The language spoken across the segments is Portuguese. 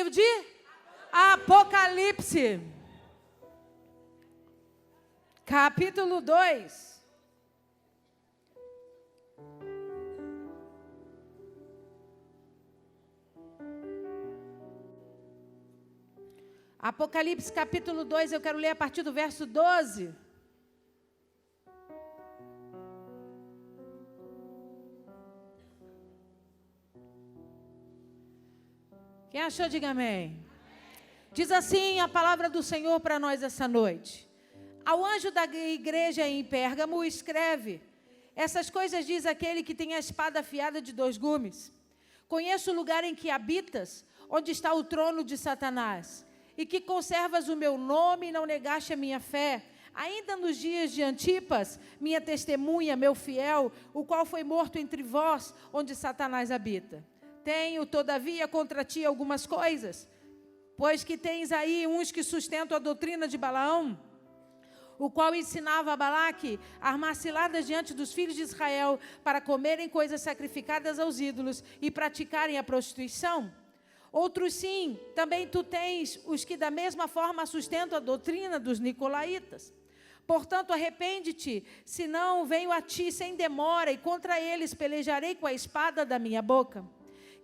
livro de Apocalipse, capítulo 2. Apocalipse, capítulo 2, eu quero ler a partir do verso 12. Quem achou, diga amém. Diz assim a palavra do Senhor para nós essa noite. Ao anjo da igreja em Pérgamo, escreve: essas coisas diz aquele que tem a espada afiada de 2 gumes. Conheço o lugar em que habitas, onde está o trono de Satanás, e que conservas o meu nome e não negaste a minha fé, ainda nos dias de Antipas, minha testemunha, meu fiel, o qual foi morto entre vós, onde Satanás habita. Tenho, todavia, contra ti algumas coisas, pois que tens aí uns que sustentam a doutrina de Balaão, o qual ensinava a Balaque a armar ciladas diante dos filhos de Israel, para comerem coisas sacrificadas aos ídolos e praticarem a prostituição. Outros sim, também tu tens os que da mesma forma sustentam a doutrina dos nicolaítas. Portanto, arrepende-te, senão venho a ti sem demora, e contra eles pelejarei com a espada da minha boca.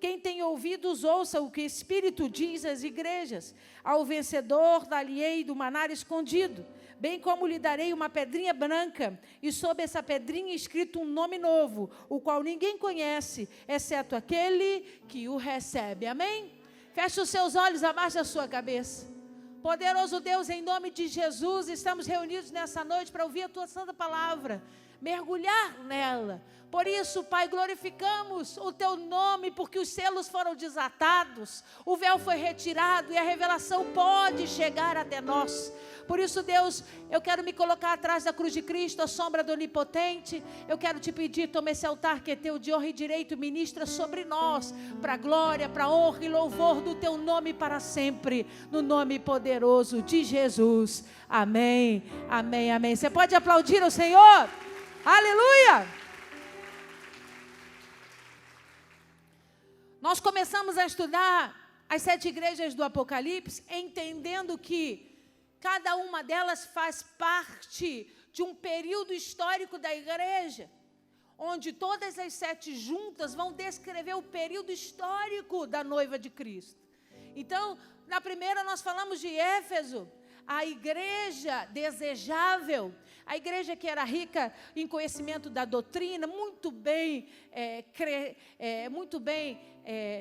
Quem tem ouvidos, ouça o que o Espírito diz às igrejas. Ao vencedor dar-lhe-ei do maná escondido, bem como lhe darei uma pedrinha branca, e sob essa pedrinha escrito um nome novo, o qual ninguém conhece, exceto aquele que o recebe. Amém? Feche os seus olhos, abaixe a sua cabeça. Poderoso Deus, em nome de Jesus, estamos reunidos nessa noite para ouvir a Tua Santa Palavra, mergulhar nela. Por isso, Pai, glorificamos o Teu nome, porque os selos foram desatados, o véu foi retirado e a revelação pode chegar até nós. Por isso, Deus, eu quero me colocar atrás da cruz de Cristo, a sombra do Onipotente. Eu quero te pedir, toma esse altar que é Teu de honra e direito, ministra sobre nós, para a glória, para a honra e louvor do Teu nome para sempre, no nome poderoso de Jesus. Amém, amém, amém. Você pode aplaudir ao Senhor? Aleluia! Nós começamos a estudar as 7 igrejas do Apocalipse, entendendo que cada uma delas faz parte de um período histórico da igreja, onde todas as 7 juntas vão descrever o período histórico da noiva de Cristo. Então, na primeira nós falamos de Éfeso, a igreja desejável, a igreja que era rica em conhecimento da doutrina, muito bem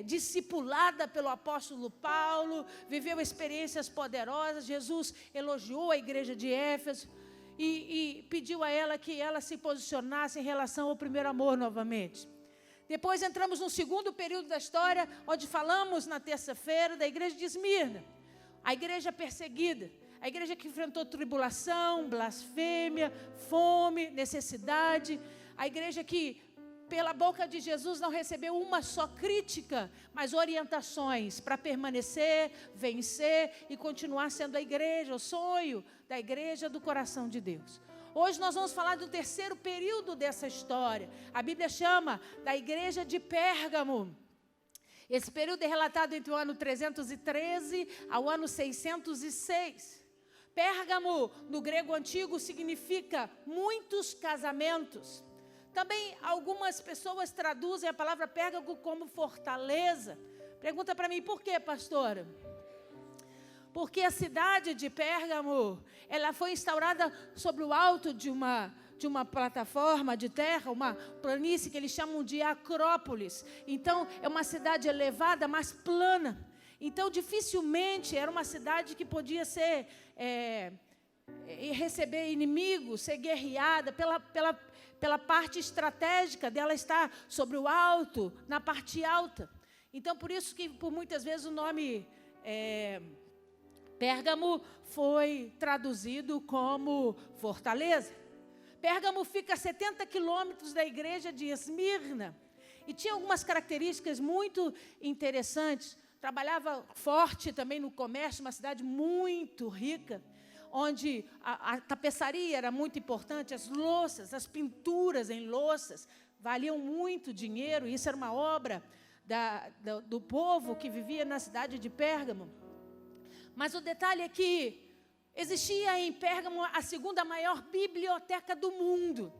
discipulada pelo apóstolo Paulo, viveu experiências poderosas. Jesus elogiou a igreja de Éfeso e pediu a ela que ela se posicionasse em relação ao primeiro amor novamente. Depois entramos no segundo período da história, onde falamos na terça-feira da igreja de Esmirna, a igreja perseguida, a igreja que enfrentou tribulação, blasfêmia, fome, necessidade, a igreja que pela boca de Jesus não recebeu uma só crítica, mas orientações para permanecer, vencer e continuar sendo a igreja, o sonho da igreja do coração de Deus. Hoje nós vamos falar do terceiro período dessa história. A Bíblia chama da igreja de Pérgamo. Esse período é relatado entre o ano 313 ao ano 606. Pérgamo, no grego antigo, significa muitos casamentos. Também algumas pessoas traduzem a palavra Pérgamo como fortaleza. Pergunta para mim, por quê, pastora? Porque a cidade de Pérgamo, ela foi instaurada sobre o alto de uma plataforma de terra, uma planície que eles chamam de Acrópolis. Então, é uma cidade elevada, mas plana. Então, dificilmente era uma cidade que podia ser, receber inimigos, ser guerreada pela parte estratégica dela estar sobre o alto, na parte alta. Então, por isso que, por muitas vezes, o nome Pérgamo foi traduzido como fortaleza. Pérgamo fica a 70 quilômetros da igreja de Esmirna e tinha algumas características muito interessantes. Trabalhava forte também no comércio, uma cidade muito rica, onde a tapeçaria era muito importante, as louças, as pinturas em louças valiam muito dinheiro, isso era uma obra do povo que vivia na cidade de Pérgamo. Mas o detalhe é que existia em Pérgamo a segunda maior biblioteca do mundo.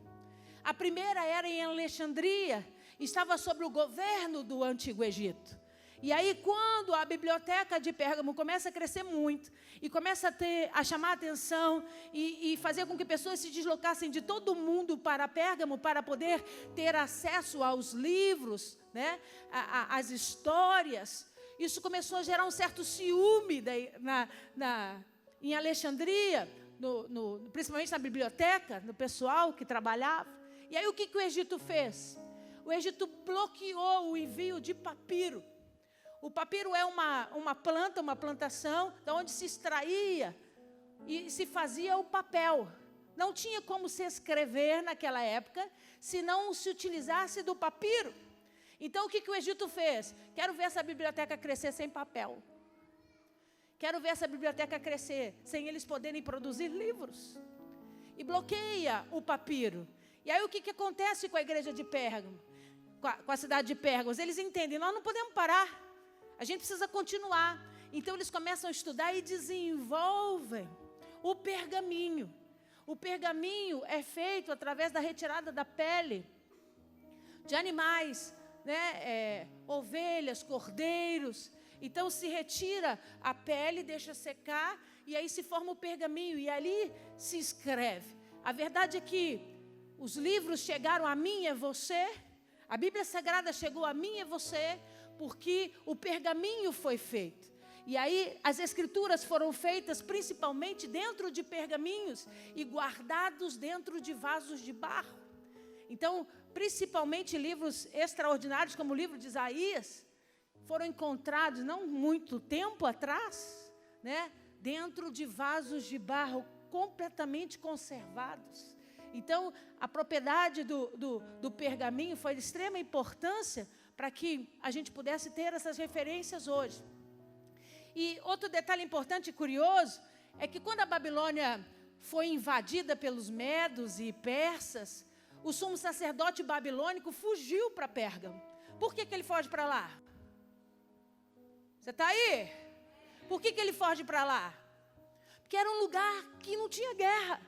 A primeira era em Alexandria, estava sob o governo do Antigo Egito. E aí, quando a biblioteca de Pérgamo começa a crescer muito, e começa a chamar a atenção, e fazer com que pessoas se deslocassem de todo o mundo para Pérgamo, para poder ter acesso aos livros, né, às histórias, isso começou a gerar um certo ciúme em Alexandria, principalmente na biblioteca, no pessoal que trabalhava. E aí, o que o Egito fez? O Egito bloqueou o envio de papiro. O papiro é uma planta, uma plantação, de onde se extraía e se fazia o papel. Não tinha como se escrever naquela época, se não se utilizasse do papiro. Então, o que o Egito fez? Quero ver essa biblioteca crescer sem papel. Quero ver essa biblioteca crescer sem eles poderem produzir livros. E bloqueia o papiro. E aí, o que acontece com a igreja de Pérgamo? Com a cidade de Pérgamo? Eles entendem, nós não podemos parar. A gente precisa continuar. Então, eles começam a estudar e desenvolvem o pergaminho. O pergaminho é feito através da retirada da pele de animais, né? Ovelhas, cordeiros. Então, se retira a pele, deixa secar, e aí se forma o pergaminho, e ali se escreve. A verdade é que os livros chegaram a mim e a você, a Bíblia Sagrada chegou a mim e a você, porque o pergaminho foi feito. E aí as escrituras foram feitas principalmente dentro de pergaminhos e guardados dentro de vasos de barro. Então, principalmente livros extraordinários, como o livro de Isaías, foram encontrados não muito tempo atrás, né, dentro de vasos de barro completamente conservados. Então, a propriedade do pergaminho foi de extrema importância para que a gente pudesse ter essas referências hoje. E outro detalhe importante e curioso é que quando a Babilônia foi invadida pelos medos e persas, o sumo sacerdote babilônico fugiu para Pérgamo. Por que ele foge para lá? Você está aí? Por que ele foge para lá? Porque era um lugar que não tinha guerra.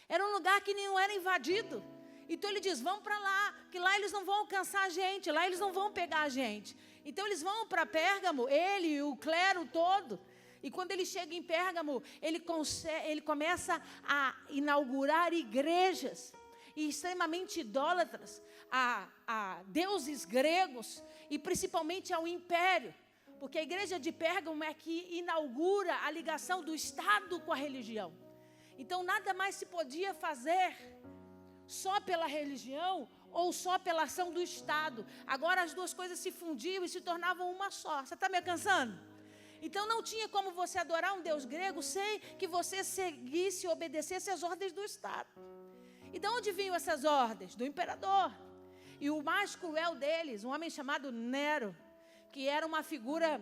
Era um lugar que não era invadido. Então ele diz, vamos para lá, que lá eles não vão alcançar a gente, lá eles não vão pegar a gente. Então eles vão para Pérgamo, ele e o clero todo. E quando ele chega em Pérgamo, ele começa a inaugurar igrejas extremamente idólatras a deuses gregos e principalmente ao império. Porque a igreja de Pérgamo é que inaugura a ligação do Estado com a religião. Então nada mais se podia fazer só pela religião ou só pela ação do Estado. Agora as duas coisas se fundiam e se tornavam uma só. Você está me alcançando? Então não tinha como você adorar um Deus grego sem que você seguisse e obedecesse às ordens do Estado. E de onde vinham essas ordens? Do imperador. E o mais cruel deles, um homem chamado Nero, que era uma figura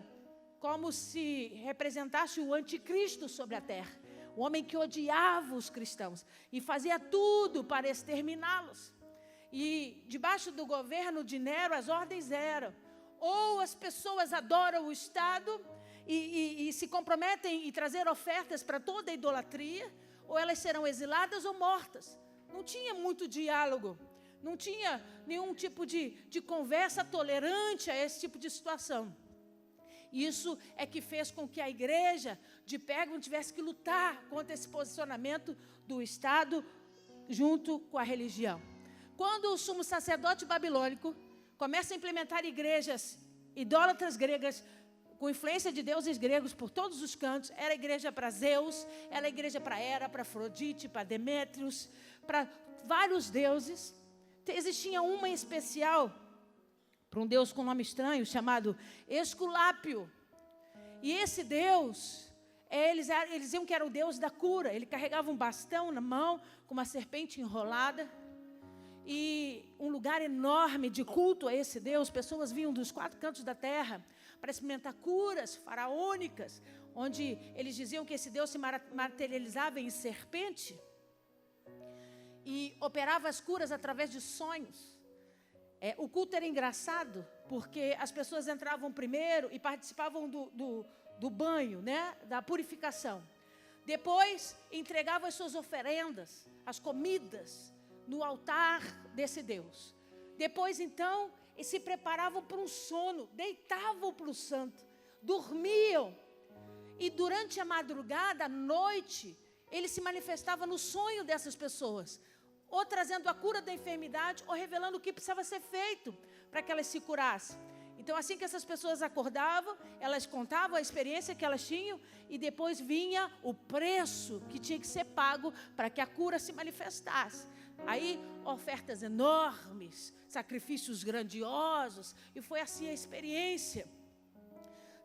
como se representasse o anticristo sobre a terra. Um homem que odiava os cristãos e fazia tudo para exterminá-los. E debaixo do governo de Nero, as ordens eram: ou as pessoas adoram o Estado e se comprometem em trazer ofertas para toda a idolatria, ou elas serão exiladas ou mortas. Não tinha muito diálogo, não tinha nenhum tipo de conversa tolerante a esse tipo de situação. Isso é que fez com que a igreja de Pérgamo tivesse que lutar contra esse posicionamento do Estado junto com a religião. Quando o sumo sacerdote babilônico começa a implementar igrejas idólatras gregas, com influência de deuses gregos por todos os cantos, era igreja para Zeus, era igreja para Hera, para Afrodite, para Demétrios, para vários deuses. Existia uma em especial para um deus com nome estranho, chamado Esculápio. E esse deus, eles diziam que era o deus da cura. Ele carregava um bastão na mão, com uma serpente enrolada. E um lugar enorme de culto a esse deus. Pessoas vinham dos 4 cantos da terra para experimentar curas faraônicas, onde eles diziam que esse deus se materializava em serpente e operava as curas através de sonhos. O culto era engraçado, porque as pessoas entravam primeiro e participavam do banho, né? Da purificação. Depois, entregavam as suas oferendas, as comidas, no altar desse Deus. Depois, então, se preparavam para um sono, deitavam para o santo, dormiam. E durante a madrugada, à noite, ele se manifestava no sonho dessas pessoas, ou trazendo a cura da enfermidade, ou revelando o que precisava ser feito para que elas se curassem. Então, assim que essas pessoas acordavam, elas contavam a experiência que elas tinham, e depois vinha o preço que tinha que ser pago para que a cura se manifestasse. Aí, ofertas enormes, sacrifícios grandiosos, e foi assim a experiência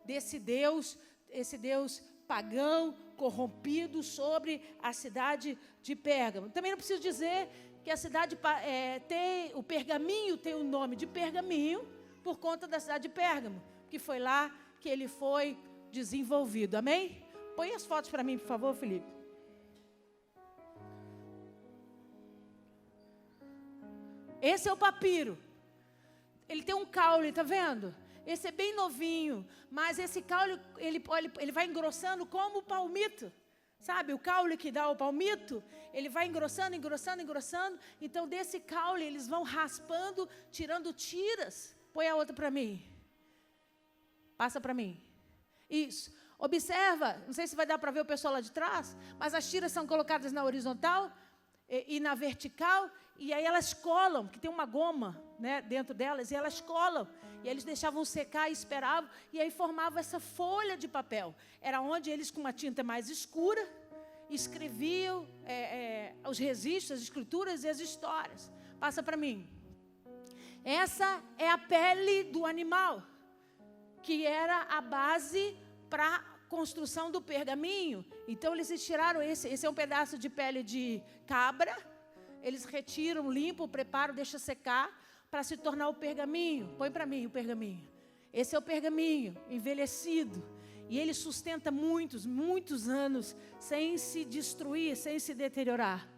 desse Deus, esse Deus pagão, corrompido sobre a cidade de Pérgamo. Também não preciso dizer que a cidade o pergaminho tem o nome de pergaminho por conta da cidade de Pérgamo, que foi lá que ele foi desenvolvido. Amém? Põe as fotos para mim, por favor, Felipe. Esse é o papiro. Ele tem um caule, tá vendo? Esse é bem novinho, mas esse caule, ele vai engrossando como o palmito. Sabe, o caule que dá o palmito, ele vai engrossando, engrossando, engrossando. Então, desse caule, eles vão raspando, tirando tiras. Põe a outra para mim. Passa para mim. Isso. Observa, não sei se vai dar para ver o pessoal lá de trás, mas as tiras são colocadas na horizontal e na vertical, e aí elas colam, que tem uma goma, né, dentro delas, e elas colam. E eles deixavam secar e esperavam, e aí formavam essa folha de papel. Era onde eles, com uma tinta mais escura, escreviam os registros, as escrituras e as histórias. Passa para mim. Essa é a pele do animal, que era a base para a construção do pergaminho. Então, eles tiraram esse é um pedaço de pele de cabra. Eles retiram, limpam, preparam, deixam secar, para se tornar o pergaminho. Põe para mim o pergaminho. Esse é o pergaminho, envelhecido. E ele sustenta muitos, muitos anos, sem se destruir, sem se deteriorar.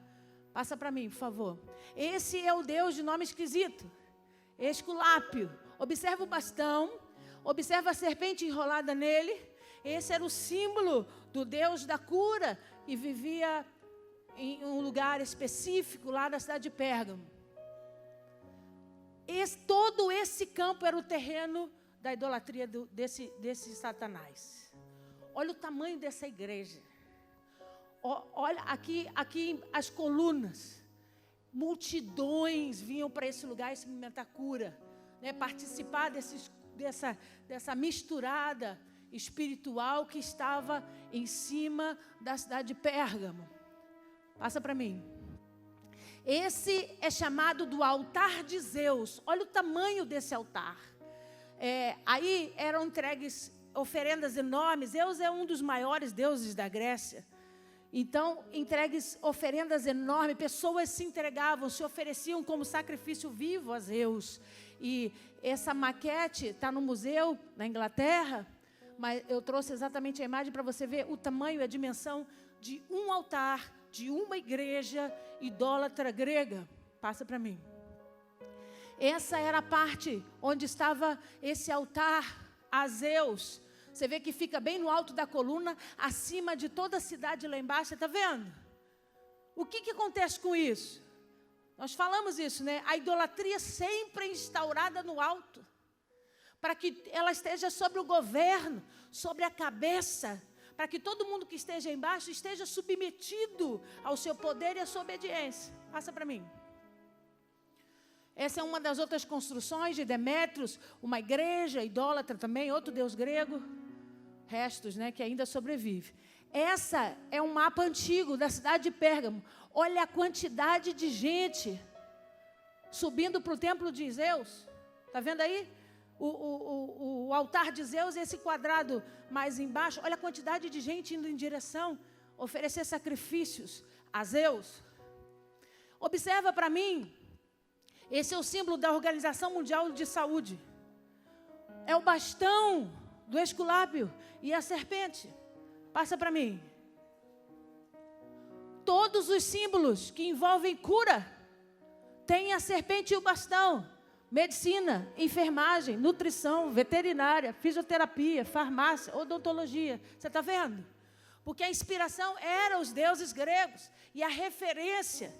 Passa para mim, por favor. Esse é o Deus de nome esquisito. Esculápio. Observa o bastão. Observa a serpente enrolada nele. Esse era o símbolo do Deus da cura. E vivia em um lugar específico lá da cidade de Pérgamo. Todo esse campo era o terreno da idolatria desse Satanás. Olha o tamanho dessa igreja. Olha aqui as colunas. Multidões vinham para esse lugar experimentar cura, né? Participar dessa misturada espiritual que estava em cima da cidade de Pérgamo. Passa para mim. Esse é chamado do altar de Zeus. Olha o tamanho desse altar. Aí eram entregues oferendas enormes. Zeus é um dos maiores deuses da Grécia. Então, entregues oferendas enormes. Pessoas se entregavam, se ofereciam como sacrifício vivo a Zeus. E essa maquete está no museu na Inglaterra. Mas eu trouxe exatamente a imagem para você ver o tamanho e a dimensão de um altar, de uma igreja idólatra grega. Passa para mim. Essa era a parte onde estava esse altar a Zeus. Você vê que fica bem no alto da coluna, acima de toda a cidade lá embaixo. Você está vendo? O que acontece com isso? Nós falamos isso, né? A idolatria sempre é instaurada no alto, para que ela esteja sobre o governo, sobre a cabeça, para que todo mundo que esteja embaixo esteja submetido ao seu poder e à sua obediência. Passa para mim. Essa é uma das outras construções de Demétrios, uma igreja idólatra também, outro deus grego, restos, né, que ainda sobrevive. Essa é um mapa antigo da cidade de Pérgamo. Olha a quantidade de gente subindo para o templo de Zeus. Está vendo aí? O altar de Zeus, esse quadrado mais embaixo. Olha a quantidade de gente indo em direção, oferecer sacrifícios a Zeus. Observa para mim, esse é o símbolo da Organização Mundial de Saúde. É o bastão do Esculápio e a serpente. Passa para mim. Todos os símbolos que envolvem cura, tem a serpente e o bastão. medicina, enfermagem, nutrição, veterinária, fisioterapia, farmácia, odontologia. Você está vendo? Porque a inspiração era os deuses gregos. E a referência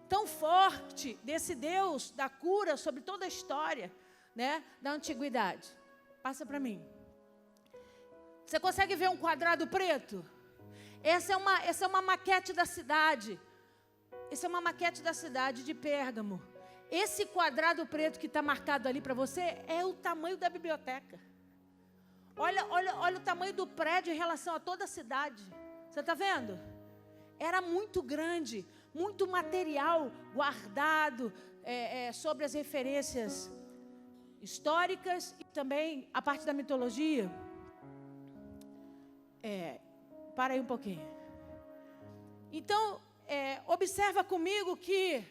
tão forte desse Deus da cura sobre toda a história, né, da antiguidade. Passa para mim. Você consegue ver um quadrado preto? Essa é uma maquete da cidade. Essa é uma maquete da cidade de Pérgamo. Esse quadrado preto que está marcado ali para você é o tamanho da biblioteca. Olha o tamanho do prédio em relação a toda a cidade. Você está vendo? Era muito grande, muito material guardado sobre as referências históricas e também a parte da mitologia. Para aí um pouquinho. Então, observa comigo que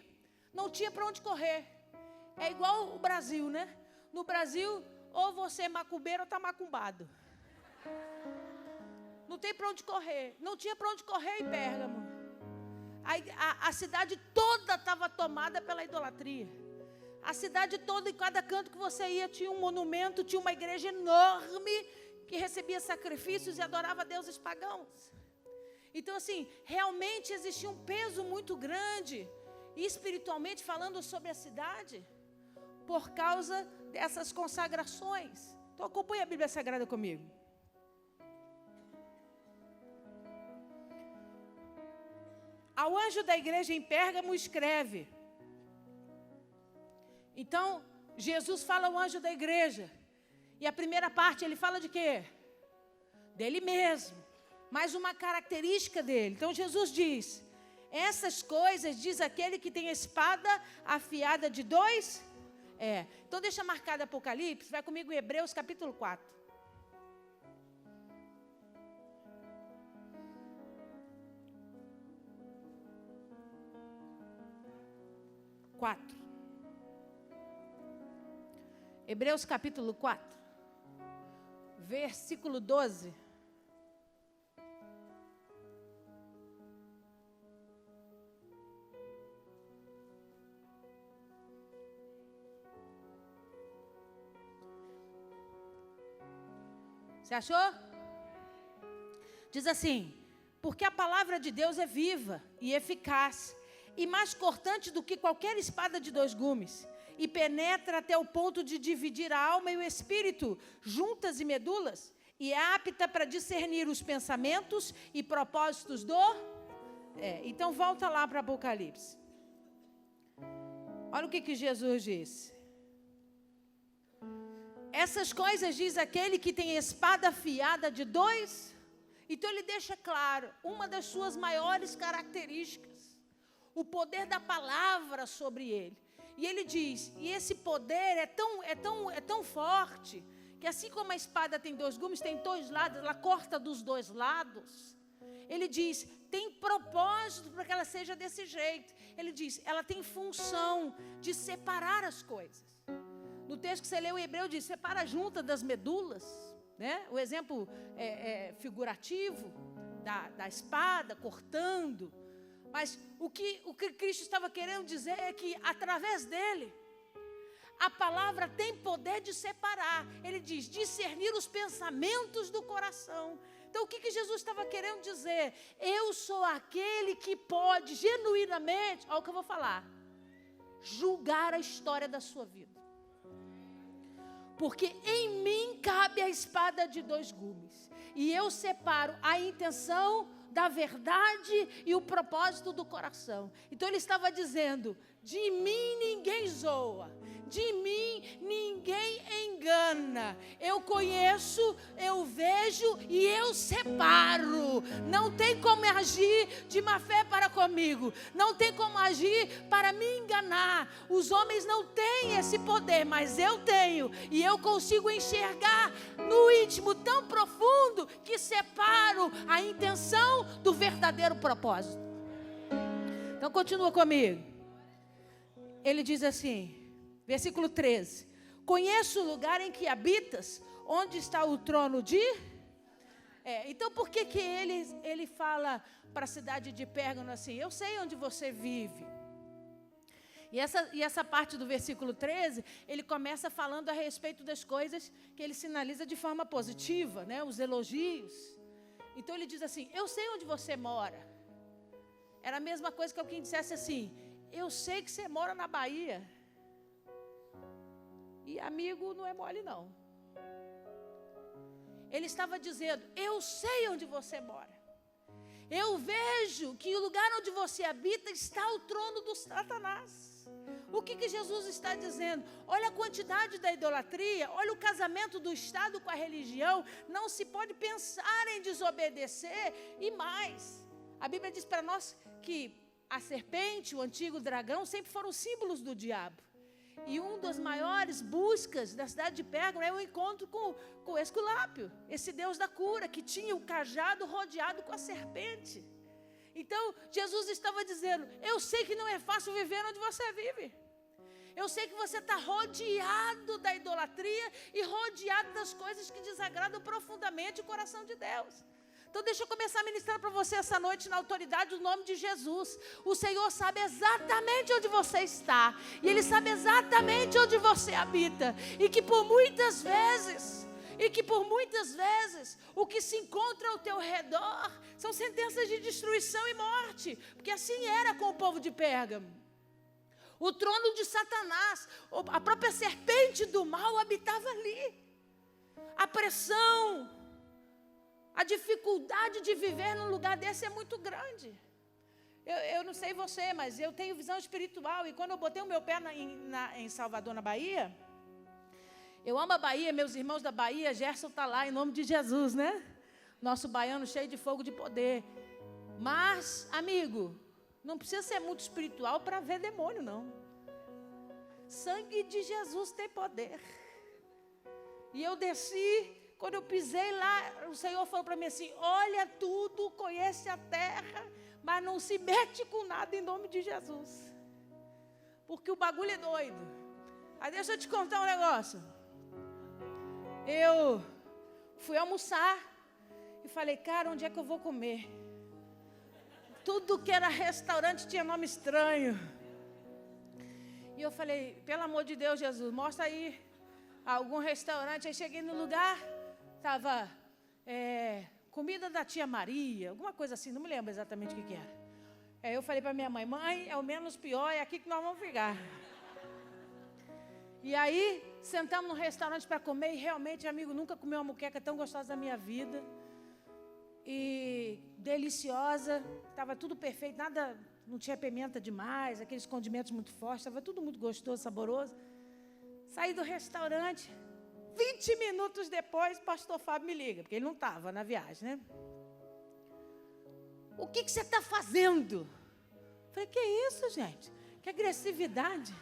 não tinha para onde correr. É igual o Brasil, né? No Brasil, ou você é macumbeiro ou está macumbado. Não tem para onde correr. Não tinha para onde correr em Pérgamo. A cidade toda estava tomada pela idolatria. A cidade toda, em cada canto que você ia, tinha um monumento, tinha uma igreja enorme que recebia sacrifícios e adorava deuses pagãos. Então, assim, realmente existia um peso muito grande, espiritualmente falando, sobre a cidade, por causa dessas consagrações. Então, acompanhe a Bíblia Sagrada comigo. Ao anjo da igreja em Pérgamo escreve. Então, Jesus fala ao anjo da igreja. E a primeira parte, ele fala de quê? Dele mesmo. Mais uma característica dele. Então, Jesus diz: essas coisas diz aquele que tem a espada afiada de dois. Então, deixa marcado Apocalipse. Vai comigo em Hebreus capítulo 4. Hebreus capítulo 4, versículo 12. Você achou? Diz assim: porque a palavra de Deus é viva e eficaz, e mais cortante do que qualquer espada de dois gumes, e penetra até o ponto de dividir a alma e o espírito, juntas e medulas, e é apta para discernir os pensamentos e propósitos do... Então volta lá para Apocalipse. Olha o que Jesus disse. Essas coisas diz aquele que tem espada afiada de dois. Então ele deixa claro uma das suas maiores características, o poder da palavra sobre ele. E ele diz, e esse poder é tão forte, que assim como a espada tem dois gumes, tem dois lados, ela corta dos dois lados. Ele diz, tem propósito para que ela seja desse jeito. Ele diz, ela tem função de separar as coisas. No texto que você leu em Hebreu, diz, separa a junta das medulas, né? O exemplo figurativo da espada cortando. Mas o que Cristo estava querendo dizer é que, através dele, a palavra tem poder de separar. Ele diz, discernir os pensamentos do coração. Então, o que Jesus estava querendo dizer? Eu sou aquele que pode, genuinamente, olha o que eu vou falar, julgar a história da sua vida. Porque em mim cabe a espada de dois gumes. E eu separo a intenção da verdade e o propósito do coração. Então ele estava dizendo, de mim ninguém zoa, de mim ninguém engana. Eu conheço, eu vejo e eu separo. Não tem como agir de má fé para comigo. Não tem como agir para me enganar. Os homens não têm esse poder, mas eu tenho. E eu consigo enxergar no íntimo tão profundo que separo a intenção do verdadeiro propósito. Então continua comigo. Ele diz assim, versículo 13: conheço o lugar em que habitas, onde está o trono de... Então por que ele fala para a cidade de Pérgamo assim? Eu sei onde você vive. E essa parte do versículo 13, ele começa falando a respeito das coisas que ele sinaliza de forma positiva, né? Os elogios. Então ele diz assim, eu sei onde você mora. Era a mesma coisa que alguém dissesse assim, eu sei que você mora na Bahia. E amigo não é mole não. Ele estava dizendo, eu sei onde você mora. Eu vejo que o lugar onde você habita está o trono do Satanás. O que Jesus está dizendo? Olha a quantidade da idolatria, olha o casamento do Estado com a religião. Não se pode pensar em desobedecer e mais. A Bíblia diz para nós que a serpente, o antigo dragão, sempre foram símbolos do diabo. E uma das maiores buscas da cidade de Pérgamo é o encontro com o Esculápio, esse Deus da cura, que tinha o cajado rodeado com a serpente. Então, Jesus estava dizendo, eu sei que não é fácil viver onde você vive. Eu sei que você está rodeado da idolatria e rodeado das coisas que desagradam profundamente o coração de Deus. Então deixa eu começar a ministrar para você essa noite na autoridade do nome de Jesus. O Senhor sabe exatamente onde você está. E Ele sabe exatamente onde você habita. E que por muitas vezes, o que se encontra ao teu redor são sentenças de destruição e morte. Porque assim era com o povo de Pérgamo. O trono de Satanás, a própria serpente do mal habitava ali. A pressão, a dificuldade de viver num lugar desse é muito grande. Eu não sei você, mas eu tenho visão espiritual. E quando eu botei o meu pé em Salvador, na Bahia, eu amo a Bahia, meus irmãos da Bahia, Gerson está lá, em nome de Jesus, né? Nosso baiano cheio de fogo de poder. Mas, amigo, não precisa ser muito espiritual para ver demônio, não. Sangue de Jesus tem poder. E eu desci. Quando eu pisei lá, o Senhor falou para mim assim, olha tudo, conhece a terra, mas não se mete com nada em nome de Jesus. Porque o bagulho é doido. Aí deixa eu te contar um negócio. Eu fui almoçar e falei, cara, onde é que eu vou comer? Tudo que era restaurante tinha nome estranho. E eu falei, pelo amor de Deus, Jesus, mostra aí algum restaurante. Aí cheguei no lugar... Estava comida da tia Maria, alguma coisa assim, não me lembro exatamente o que era. Aí eu falei para minha mãe, é o menos pior, é aqui que nós vamos ficar. E aí, sentamos no restaurante para comer e realmente, amigo, nunca comi uma moqueca tão gostosa da minha vida. E deliciosa, estava tudo perfeito, nada, não tinha pimenta demais, aqueles condimentos muito fortes, estava tudo muito gostoso, saboroso. Saí do restaurante... 20 minutos depois, pastor Fábio me liga, porque ele não estava na viagem, né? O que você está fazendo? Eu falei, que isso, gente? Que agressividade.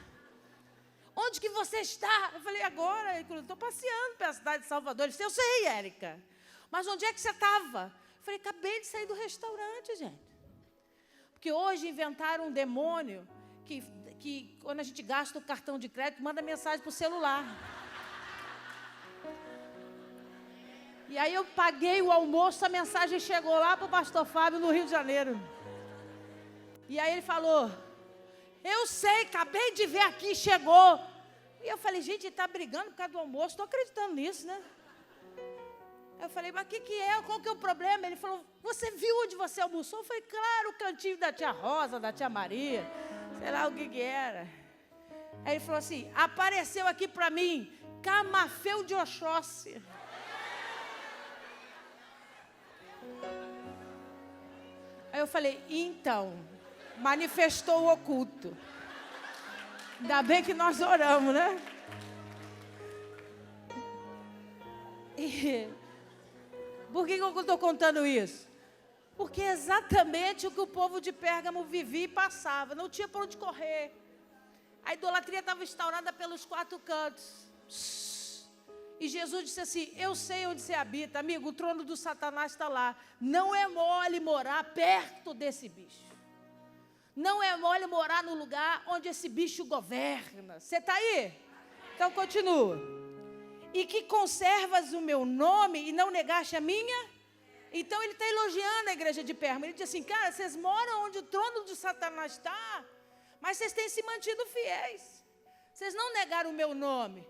Onde que você está? Eu falei, agora, estou passeando pela cidade de Salvador. Ele disse, eu sei, Érica. Mas onde é que você estava? Eu falei, acabei de sair do restaurante, gente. Porque hoje inventaram um demônio que quando a gente gasta o cartão de crédito, manda mensagem para o celular. E aí eu paguei o almoço, a mensagem chegou lá para o pastor Fábio no Rio de Janeiro. E aí ele falou, eu sei, acabei de ver aqui, chegou. E eu falei, gente, ele está brigando por causa do almoço, estou acreditando nisso, né? Eu falei, mas o que é? Qual que é o problema? Ele falou, você viu onde você almoçou? Eu falei, claro, o cantinho da tia Rosa, da tia Maria, sei lá o que era. Aí ele falou assim, apareceu aqui para mim, Camafeu de Oxóssi. Aí eu falei, então, manifestou o oculto. Ainda bem que nós oramos, né? E por que eu estou contando isso? Porque é exatamente o que o povo de Pérgamo vivia e passava. Não tinha para onde correr. A idolatria estava instaurada pelos 4 cantos. E Jesus disse assim, eu sei onde você habita, amigo, o trono do Satanás está lá. Não é mole morar perto desse bicho. Não é mole morar no lugar onde esse bicho governa. Você está aí? Então continua. E que conservas o meu nome e não negaste a minha? Então ele está elogiando a igreja de Pérgamo. Ele diz assim, cara, vocês moram onde o trono de Satanás está, Mas vocês têm se mantido fiéis. Vocês não negaram o meu nome.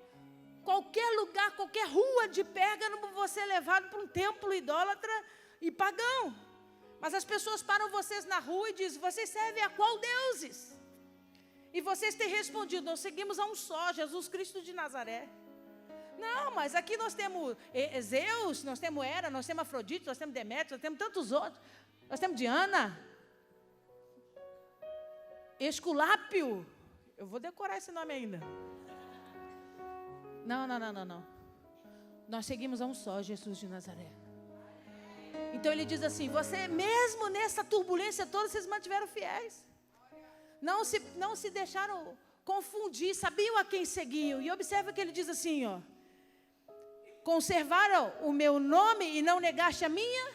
Qualquer lugar, qualquer rua de Pérgamo, você é levado para um templo idólatra e pagão. Mas as pessoas param vocês na rua e dizem: vocês servem a qual deuses? E vocês têm respondido: nós seguimos a um só, Jesus Cristo de Nazaré. Não, mas aqui nós temos Zeus, nós temos Hera, nós temos Afrodite, nós temos Demétrio, nós temos tantos outros. Nós temos Diana, Esculápio. Eu vou decorar esse nome ainda. Não. Nós seguimos a um só, Jesus de Nazaré. Então ele diz assim: você mesmo nessa turbulência toda, vocês mantiveram fiéis. Não se deixaram confundir, sabiam a quem seguiam. E observa que ele diz assim, ó: conservaram o meu nome e não negaste a minha.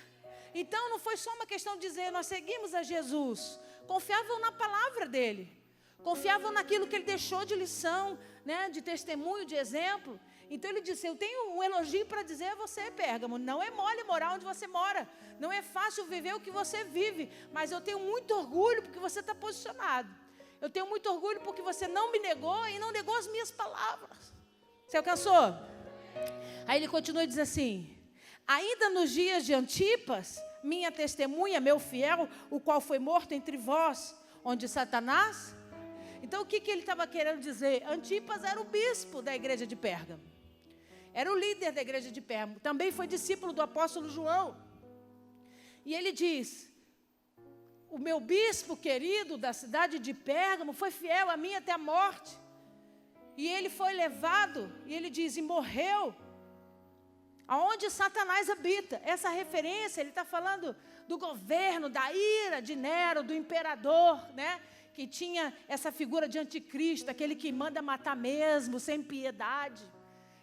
Então não foi só uma questão de dizer nós seguimos a Jesus. Confiavam na palavra dele. Confiavam naquilo que ele deixou de lição, né, de testemunho, de exemplo. Então ele disse: eu tenho um elogio para dizer a você, Pérgamo. Não é mole morar onde você mora. Não é fácil viver o que você vive. Mas eu tenho muito orgulho porque você está posicionado. Eu tenho muito orgulho porque você não me negou e não negou as minhas palavras. Você alcançou? Aí ele continua e diz assim: ainda nos dias de Antipas, minha testemunha, meu fiel, o qual foi morto entre vós, onde Satanás... Então o que ele estava querendo dizer? Antipas era o bispo da igreja de Pérgamo. Era o líder da igreja de Pérgamo. Também foi discípulo do apóstolo João. E ele diz: o meu bispo querido da cidade de Pérgamo foi fiel a mim até a morte. E ele foi levado, e ele diz, e morreu aonde Satanás habita. Essa referência, ele está falando do governo, da ira de Nero, do imperador, né? Que tinha essa figura de anticristo, aquele que manda matar mesmo, sem piedade.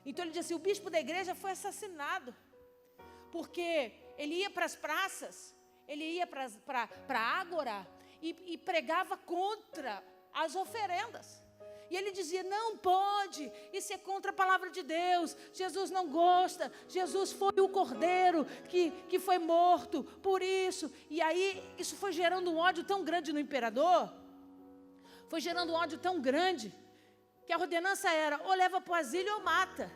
Então ele diz assim: o bispo da igreja foi assassinado, porque ele ia para as praças, ele ia para a ágora e pregava contra as oferendas. E ele dizia: não pode, isso é contra a palavra de Deus, Jesus não gosta, Jesus foi o cordeiro que foi morto, por isso. E aí isso foi gerando um ódio tão grande no imperador, foi gerando um ódio tão grande, que a ordenança era: ou leva para o asilo ou mata.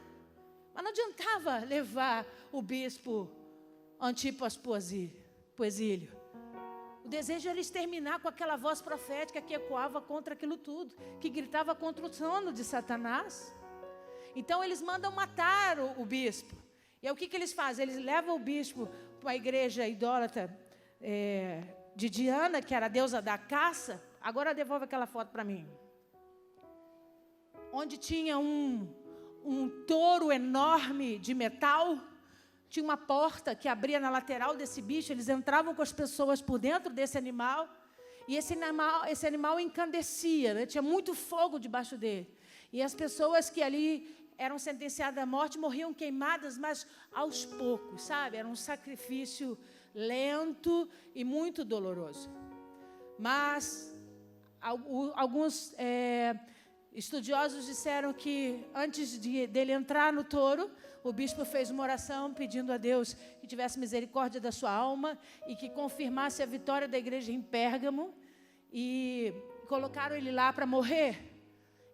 Mas não adiantava levar o bispo Antipas para o exílio. O desejo era exterminar com aquela voz profética que ecoava contra aquilo tudo, que gritava contra o trono de Satanás. Então eles mandam matar o bispo. E aí o que eles fazem? Eles levam o bispo para a igreja idólatra de Diana, que era a deusa da caça. Agora devolve aquela foto para mim. Onde tinha um touro enorme de metal. Tinha uma porta que abria na lateral desse bicho. Eles entravam com as pessoas por dentro desse animal. E esse animal encandecia, né? Tinha muito fogo debaixo dele. E as pessoas que ali eram sentenciadas à morte morriam queimadas, mas aos poucos, sabe? Era um sacrifício lento e muito doloroso. Mas alguns estudiosos disseram que antes dele entrar no touro, o bispo fez uma oração pedindo a Deus que tivesse misericórdia da sua alma e que confirmasse a vitória da igreja em Pérgamo, e colocaram ele lá para morrer.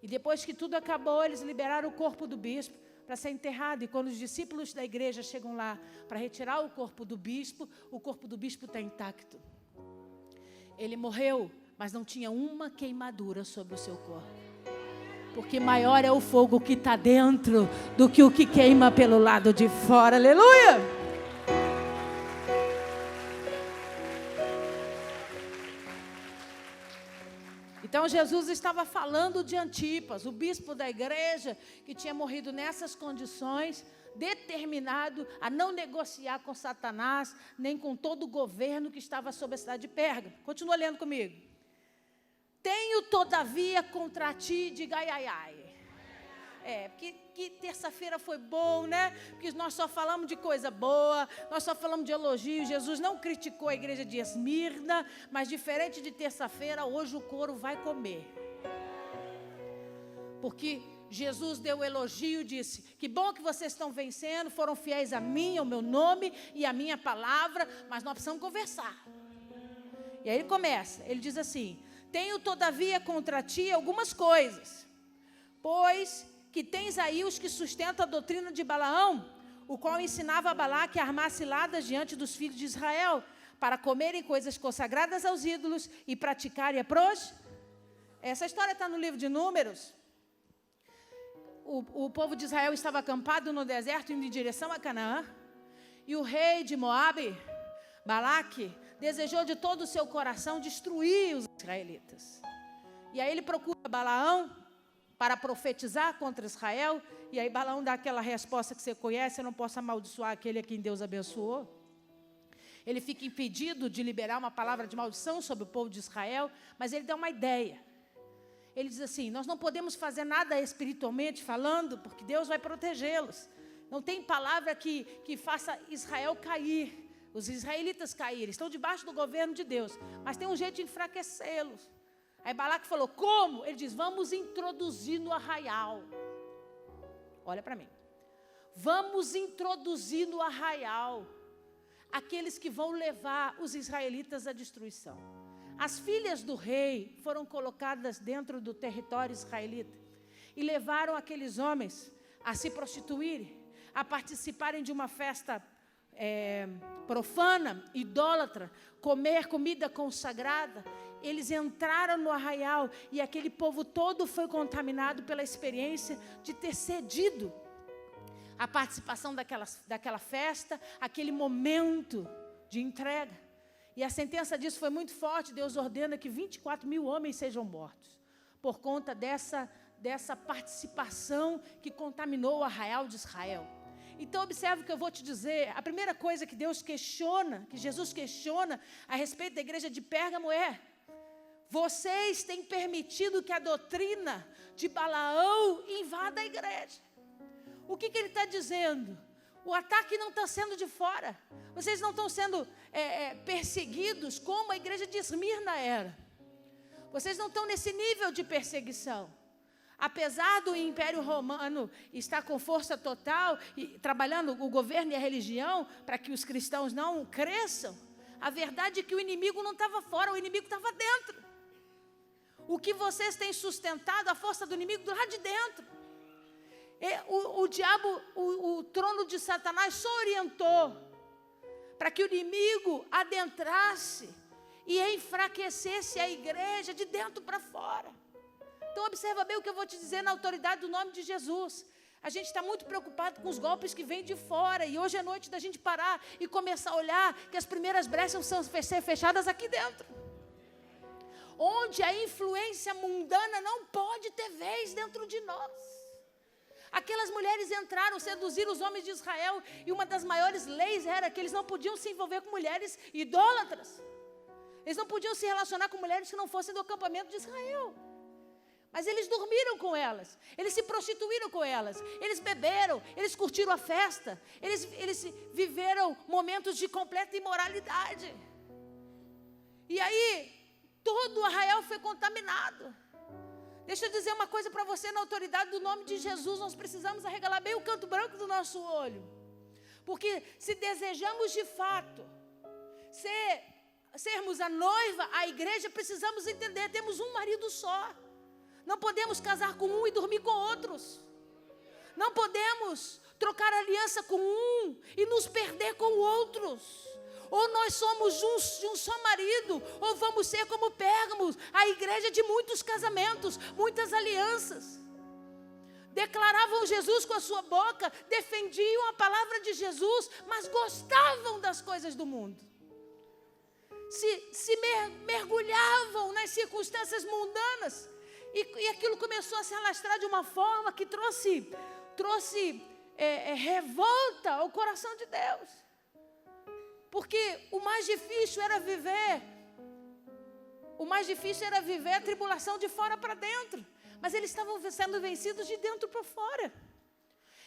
E depois que tudo acabou, eles liberaram o corpo do bispo para ser enterrado. E quando os discípulos da igreja chegam lá para retirar o corpo do bispo está intacto. Ele morreu, mas não tinha uma queimadura sobre o seu corpo. Porque maior é o fogo que está dentro do que o que queima pelo lado de fora. Aleluia! Então Jesus estava falando de Antipas, o bispo da igreja, que tinha morrido nessas condições, determinado a não negociar com Satanás, nem com todo o governo que estava sobre a cidade de Pérgamo. Continua lendo comigo. Tenho todavia contra ti, diga ai, ai, ai. Porque terça-feira foi bom, né? Porque nós só falamos de coisa boa, nós só falamos de elogio. Jesus não criticou a igreja de Esmirna, mas diferente de terça-feira, hoje o couro vai comer. Porque Jesus deu elogio e disse: que bom que vocês estão vencendo, foram fiéis a mim, ao meu nome e à minha palavra, mas nós precisamos conversar. E aí ele começa, ele diz assim: Tenho, todavia, contra ti algumas coisas, pois que tens aí os que sustentam a doutrina de Balaão, o qual ensinava a Balaque a armar ciladas diante dos filhos de Israel, para comerem coisas consagradas aos ídolos e praticarem a Essa história está no livro de Números. O povo de Israel estava acampado no deserto, indo em direção a Canaã, e o rei de Moabe, Balaque, desejou de todo o seu coração destruir os israelitas. E aí ele procura Balaão para profetizar contra Israel, e aí Balaão dá aquela resposta que você conhece: eu não posso amaldiçoar aquele a quem Deus abençoou. Ele fica impedido de liberar uma palavra de maldição sobre o povo de Israel, mas ele dá uma ideia. Ele diz assim: nós não podemos fazer nada espiritualmente falando, porque Deus vai protegê-los. Não tem palavra que faça Israel cair, os israelitas caírem. Estão debaixo do governo de Deus, mas tem um jeito de enfraquecê-los. Aí Balaque falou: como? Ele diz: vamos introduzir no arraial. Olha para mim. Vamos introduzir no arraial aqueles que vão levar os israelitas à destruição. As filhas do rei foram colocadas dentro do território israelita e levaram aqueles homens a se prostituírem, a participarem de uma festa profana, idólatra, comer comida consagrada. Eles entraram no arraial e aquele povo todo foi contaminado pela experiência de ter cedido a participação daquela festa, aquele momento de entrega. E a sentença disso foi muito forte. Deus ordena que 24.000 homens sejam mortos por conta dessa participação que contaminou o arraial de Israel. Então observe o que eu vou te dizer. A primeira coisa que Deus questiona, que Jesus questiona a respeito da igreja de Pérgamo é: vocês têm permitido que a doutrina de Balaão invada a igreja. O que ele está dizendo? O ataque não está sendo de fora. Vocês não estão sendo perseguidos como a igreja de Esmirna era. Vocês não estão nesse nível de perseguição. Apesar do Império Romano estar com força total e trabalhando o governo e a religião para que os cristãos não cresçam, a verdade é que o inimigo não estava fora, o inimigo estava dentro. O que vocês têm sustentado, a força do inimigo do lado de dentro. O diabo, o trono de Satanás só orientou para que o inimigo adentrasse e enfraquecesse a igreja de dentro para fora. Então observa bem o que eu vou te dizer na autoridade do nome de Jesus. A gente está muito preocupado com os golpes que vêm de fora, e hoje é noite da gente parar e começar a olhar que as primeiras brechas são ser fechadas aqui dentro, onde a influência mundana não pode ter vez dentro de nós. Aquelas mulheres entraram, seduziram os homens de Israel, e uma das maiores leis era que eles não podiam se envolver com mulheres idólatras. Eles não podiam se relacionar com mulheres que não fossem do acampamento de Israel. Mas eles dormiram com elas, eles se prostituíram com elas, eles beberam, eles curtiram a festa, eles viveram momentos de completa imoralidade. E aí, todo o arraial foi contaminado. Deixa eu dizer uma coisa para você, na autoridade do nome de Jesus, nós precisamos arregalar bem o canto branco do nosso olho. Porque se desejamos de fato sermos a noiva, a igreja, precisamos entender, temos um marido só. Não podemos casar com um e dormir com outros. Não podemos trocar aliança com um e nos perder com outros. Ou nós somos de um só marido, ou vamos ser como Pérgamo, a igreja de muitos casamentos, muitas alianças. Declaravam Jesus com a sua boca, defendiam a palavra de Jesus, mas gostavam das coisas do mundo. Se mergulhavam nas circunstâncias mundanas, e aquilo começou a se alastrar de uma forma que trouxe revolta ao coração de Deus. Porque o mais difícil era viver a tribulação de fora para dentro. Mas eles estavam sendo vencidos de dentro para fora.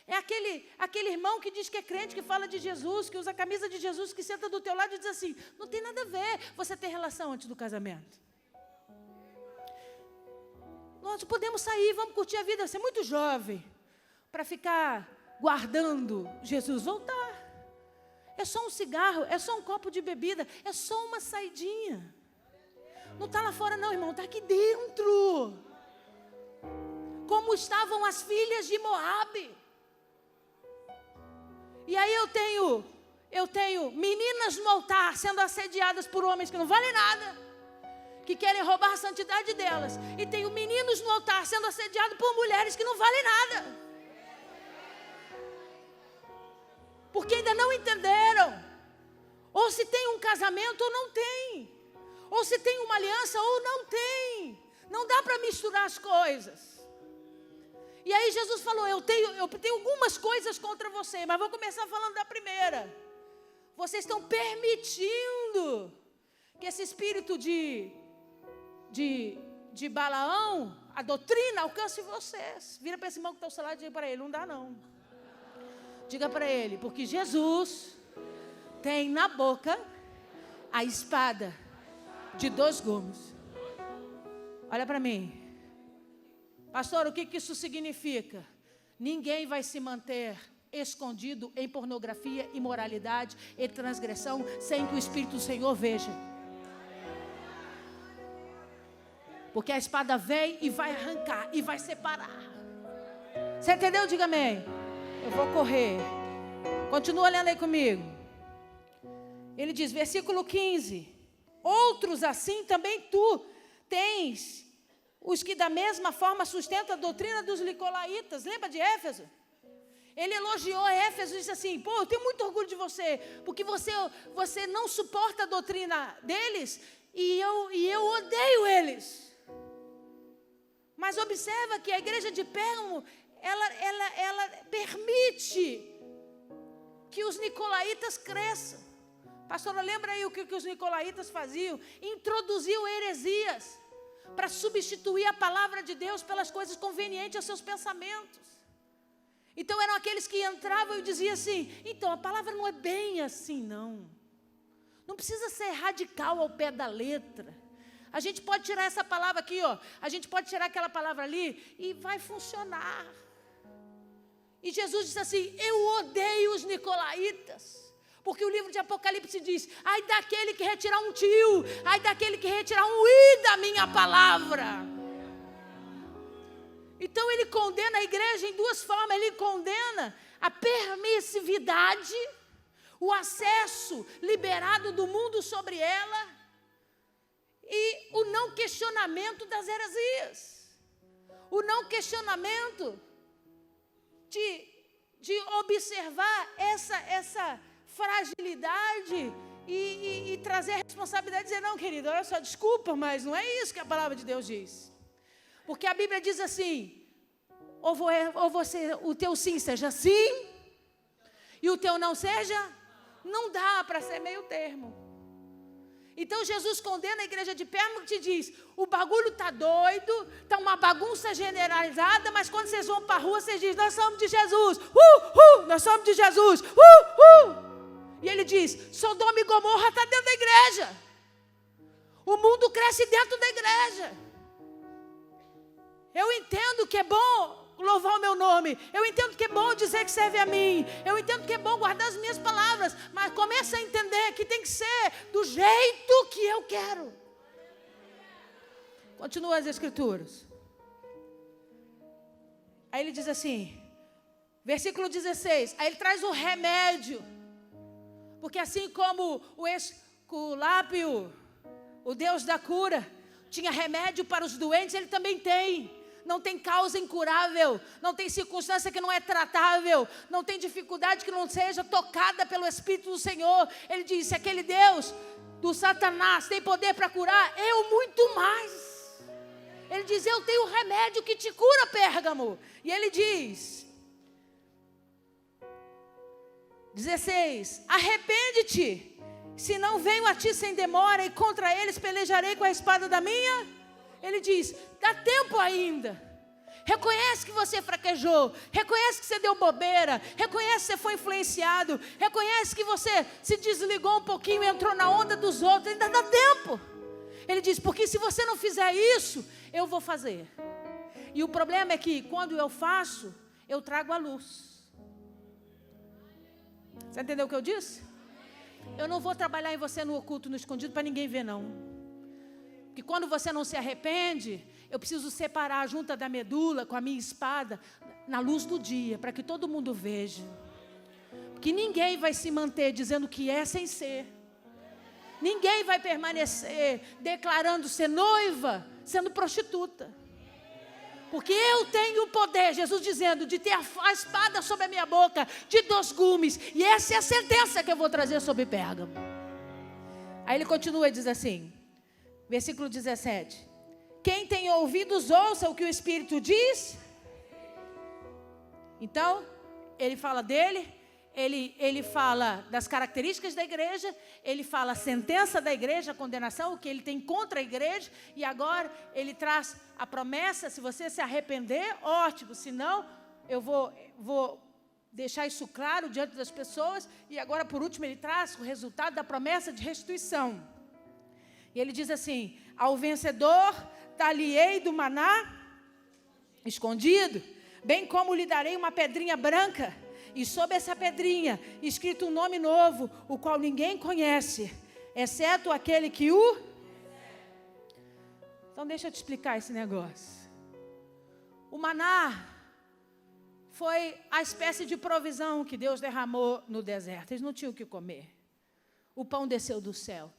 É aquele irmão que diz que é crente, que fala de Jesus, que usa a camisa de Jesus, que senta do teu lado e diz assim: não tem nada a ver você ter relação antes do casamento. Nós podemos sair, vamos curtir a vida, você é muito jovem para ficar guardando Jesus voltar. É só um cigarro, é só um copo de bebida, é só uma saidinha. Não está lá fora não, irmão, está aqui dentro. Como estavam as filhas de Moabe. E aí eu tenho meninas no altar sendo assediadas por homens que não valem nada, que querem roubar a santidade delas. E tenho meninos no altar sendo assediados por mulheres que não valem nada, porque ainda não entenderam. Ou se tem um casamento ou não tem. Ou se tem uma aliança ou não tem. Não dá para misturar as coisas. E aí Jesus falou, eu tenho algumas coisas contra você, mas vou começar falando da primeira. Vocês estão permitindo que esse espírito de Balaão, a doutrina, alcance vocês. Vira para esse irmão que está ao seu lado e diga para ele, não dá não. Diga para ele, porque Jesus tem na boca a espada de 2 gumes. Olha para mim. Pastor, o que isso significa? Ninguém vai se manter escondido em pornografia, imoralidade e transgressão sem que o Espírito do Senhor veja. Porque a espada vem e vai arrancar e vai separar. Você entendeu? Diga amém. Eu vou correr. Continua lendo aí comigo. Ele diz, versículo 15. Outros assim também tu tens, os que da mesma forma sustentam a doutrina dos nicolaítas. Lembra de Éfeso? Ele elogiou Éfeso e disse assim, pô, eu tenho muito orgulho de você, porque você não suporta a doutrina deles e eu odeio eles. Mas observa que a igreja de Pérgamo, ela permite que os nicolaítas cresçam. Pastora, lembra aí o que os nicolaítas faziam? Introduziam heresias para substituir a palavra de Deus pelas coisas convenientes aos seus pensamentos. Então eram aqueles que entravam e diziam assim, então a palavra não é bem assim não. Não precisa ser radical ao pé da letra. A gente pode tirar essa palavra aqui, ó. A gente pode tirar aquela palavra ali e vai funcionar. E Jesus disse assim, eu odeio os nicolaítas. Porque o livro de Apocalipse diz, ai daquele que retirar um tio, ai daquele que retirar um i da minha palavra. Então ele condena a igreja em 2 formas. Ele condena a permissividade, o acesso liberado do mundo sobre ela e o não questionamento das heresias. O não questionamento de observar essa fragilidade e trazer a responsabilidade e dizer, não querido, olha só, desculpa, mas não é isso que a palavra de Deus diz. Porque a Bíblia diz assim, ou o teu sim seja sim, e o teu não seja, não dá para ser meio termo. Então Jesus condena a igreja de Pérgamo e te diz, o bagulho está doido, está uma bagunça generalizada, mas quando vocês vão para a rua, vocês dizem, nós somos de Jesus, nós somos de Jesus, E ele diz, Sodoma e Gomorra está dentro da igreja. O mundo cresce dentro da igreja. Eu entendo que é bom louvar o meu nome. Eu entendo que é bom dizer que serve a mim. Eu entendo que é bom guardar as minhas palavras. Mas começa a entender que tem que ser do jeito que eu quero. Continua as escrituras. Aí ele diz assim, versículo 16. Aí ele traz o remédio. Porque assim como o Esculápio, o Deus da cura, tinha remédio para os doentes, ele também tem. Não tem causa incurável, não tem circunstância que não é tratável, não tem dificuldade que não seja tocada pelo Espírito do Senhor. Ele diz, se aquele Deus do Satanás tem poder para curar, eu muito mais. Ele diz, eu tenho o remédio que te cura, Pérgamo. E ele diz, 16, arrepende-te, se não venho a ti sem demora, e contra eles pelejarei com a espada da minha. Ele diz, dá tempo ainda. Reconhece que você fraquejou, reconhece que você deu bobeira, reconhece que você foi influenciado, reconhece que você se desligou um pouquinho e entrou na onda dos outros, ainda dá tempo. Ele diz, porque se você não fizer isso, eu vou fazer. E o problema é que quando eu faço, eu trago a luz. Você entendeu o que eu disse? Eu não vou trabalhar em você no oculto, no escondido, para ninguém ver não. que quando você não se arrepende, eu preciso separar a junta da medula com a minha espada na luz do dia, para que todo mundo veja. Porque ninguém vai se manter dizendo que é sem ser. Ninguém vai permanecer declarando ser noiva, sendo prostituta. Porque eu tenho o poder, Jesus dizendo, de ter a espada sobre a minha boca, de 2 gumes. E essa é a sentença que eu vou trazer sobre Pérgamo. Aí ele continua e diz assim, versículo 17. Quem tem ouvidos, ouça o que o Espírito diz. Então, ele fala dele, ele fala das características da igreja, ele fala a sentença da igreja, a condenação, o que ele tem contra a igreja, e agora ele traz a promessa, se você se arrepender, ótimo, senão eu vou deixar isso claro diante das pessoas, e agora por último ele traz o resultado da promessa de restituição. E ele diz assim, ao vencedor dar-lhe-ei do maná escondido, bem como lhe darei uma pedrinha branca, e sobre essa pedrinha escrito um nome novo, o qual ninguém conhece, exceto aquele que o... Então deixa eu te explicar esse negócio. O maná foi a espécie de provisão que Deus derramou no deserto. Eles não tinham o que comer. O pão desceu do céu.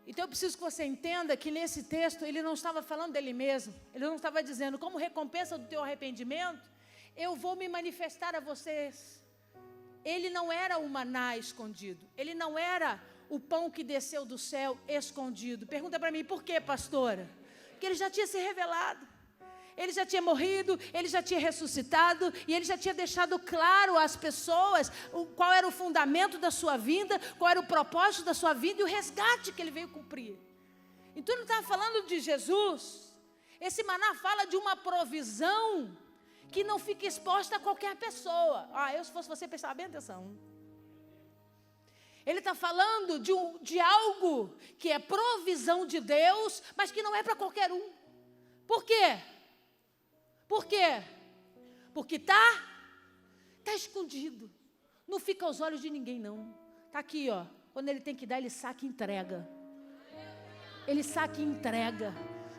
Então eu preciso que você entenda que nesse texto ele não estava falando dele mesmo. Ele não estava dizendo, como recompensa do teu arrependimento, eu vou me manifestar a vocês. Ele não era o maná escondido. Ele não era o pão que desceu do céu escondido. Pergunta para mim, por quê, pastora? Porque ele já tinha se revelado. Ele já tinha morrido, ele já tinha ressuscitado, e ele já tinha deixado claro às pessoas qual era o fundamento da sua vinda, qual era o propósito da sua vida e o resgate que ele veio cumprir. Então ele não estava falando de Jesus. Esse maná fala de uma provisão que não fica exposta a qualquer pessoa. Eu se fosse você prestava bem atenção. Ele está falando de algo que é provisão de Deus, mas que não é para qualquer um. Por quê? Por quê? Porque está escondido. Não fica aos olhos de ninguém, não. Está aqui, ó. Quando ele tem que dar, ele saca e entrega. Ele saca e entrega.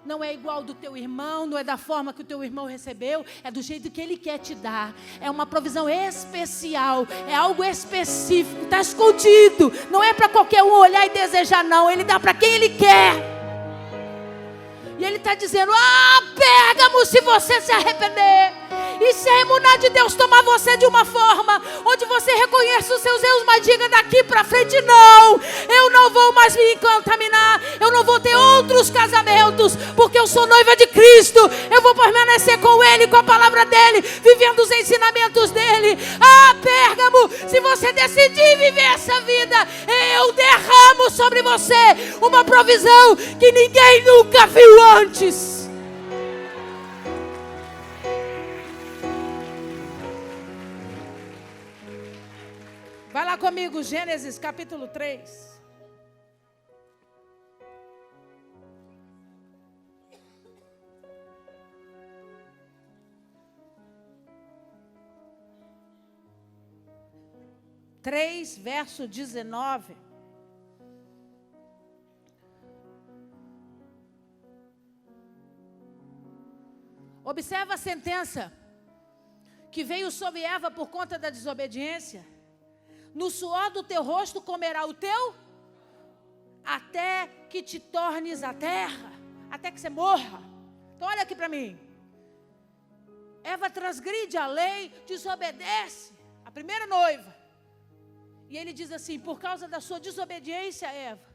Não é igual do teu irmão, não é da forma que o teu irmão recebeu, é do jeito que ele quer te dar. É uma provisão especial, é algo específico, está escondido. Não é para qualquer um olhar e desejar, não. Ele dá para quem ele quer. E ele está dizendo, Pérgamo, se você se arrepender, e se a emuná de Deus tomar você de uma forma, onde você reconhece os seus erros, mas diga daqui para frente, não, eu não vou mais me contaminar, eu não vou ter outros casamentos, porque eu sou noiva de Cristo, eu vou permanecer com Ele, com a palavra dEle, vivendo os ensinamentos dEle. Pérgamo, se você decidir viver essa vida, eu derramo sobre você uma provisão que ninguém nunca viu antes. Vai lá comigo, Gênesis capítulo 3. Verso 19. Observa a sentença que veio sobre Eva por conta da desobediência. No suor do teu rosto comerá o teu, até que te tornes a terra, até que você morra. Então olha aqui para mim. Eva transgride a lei, desobedece, a primeira noiva. E ele diz assim, por causa da sua desobediência, Eva,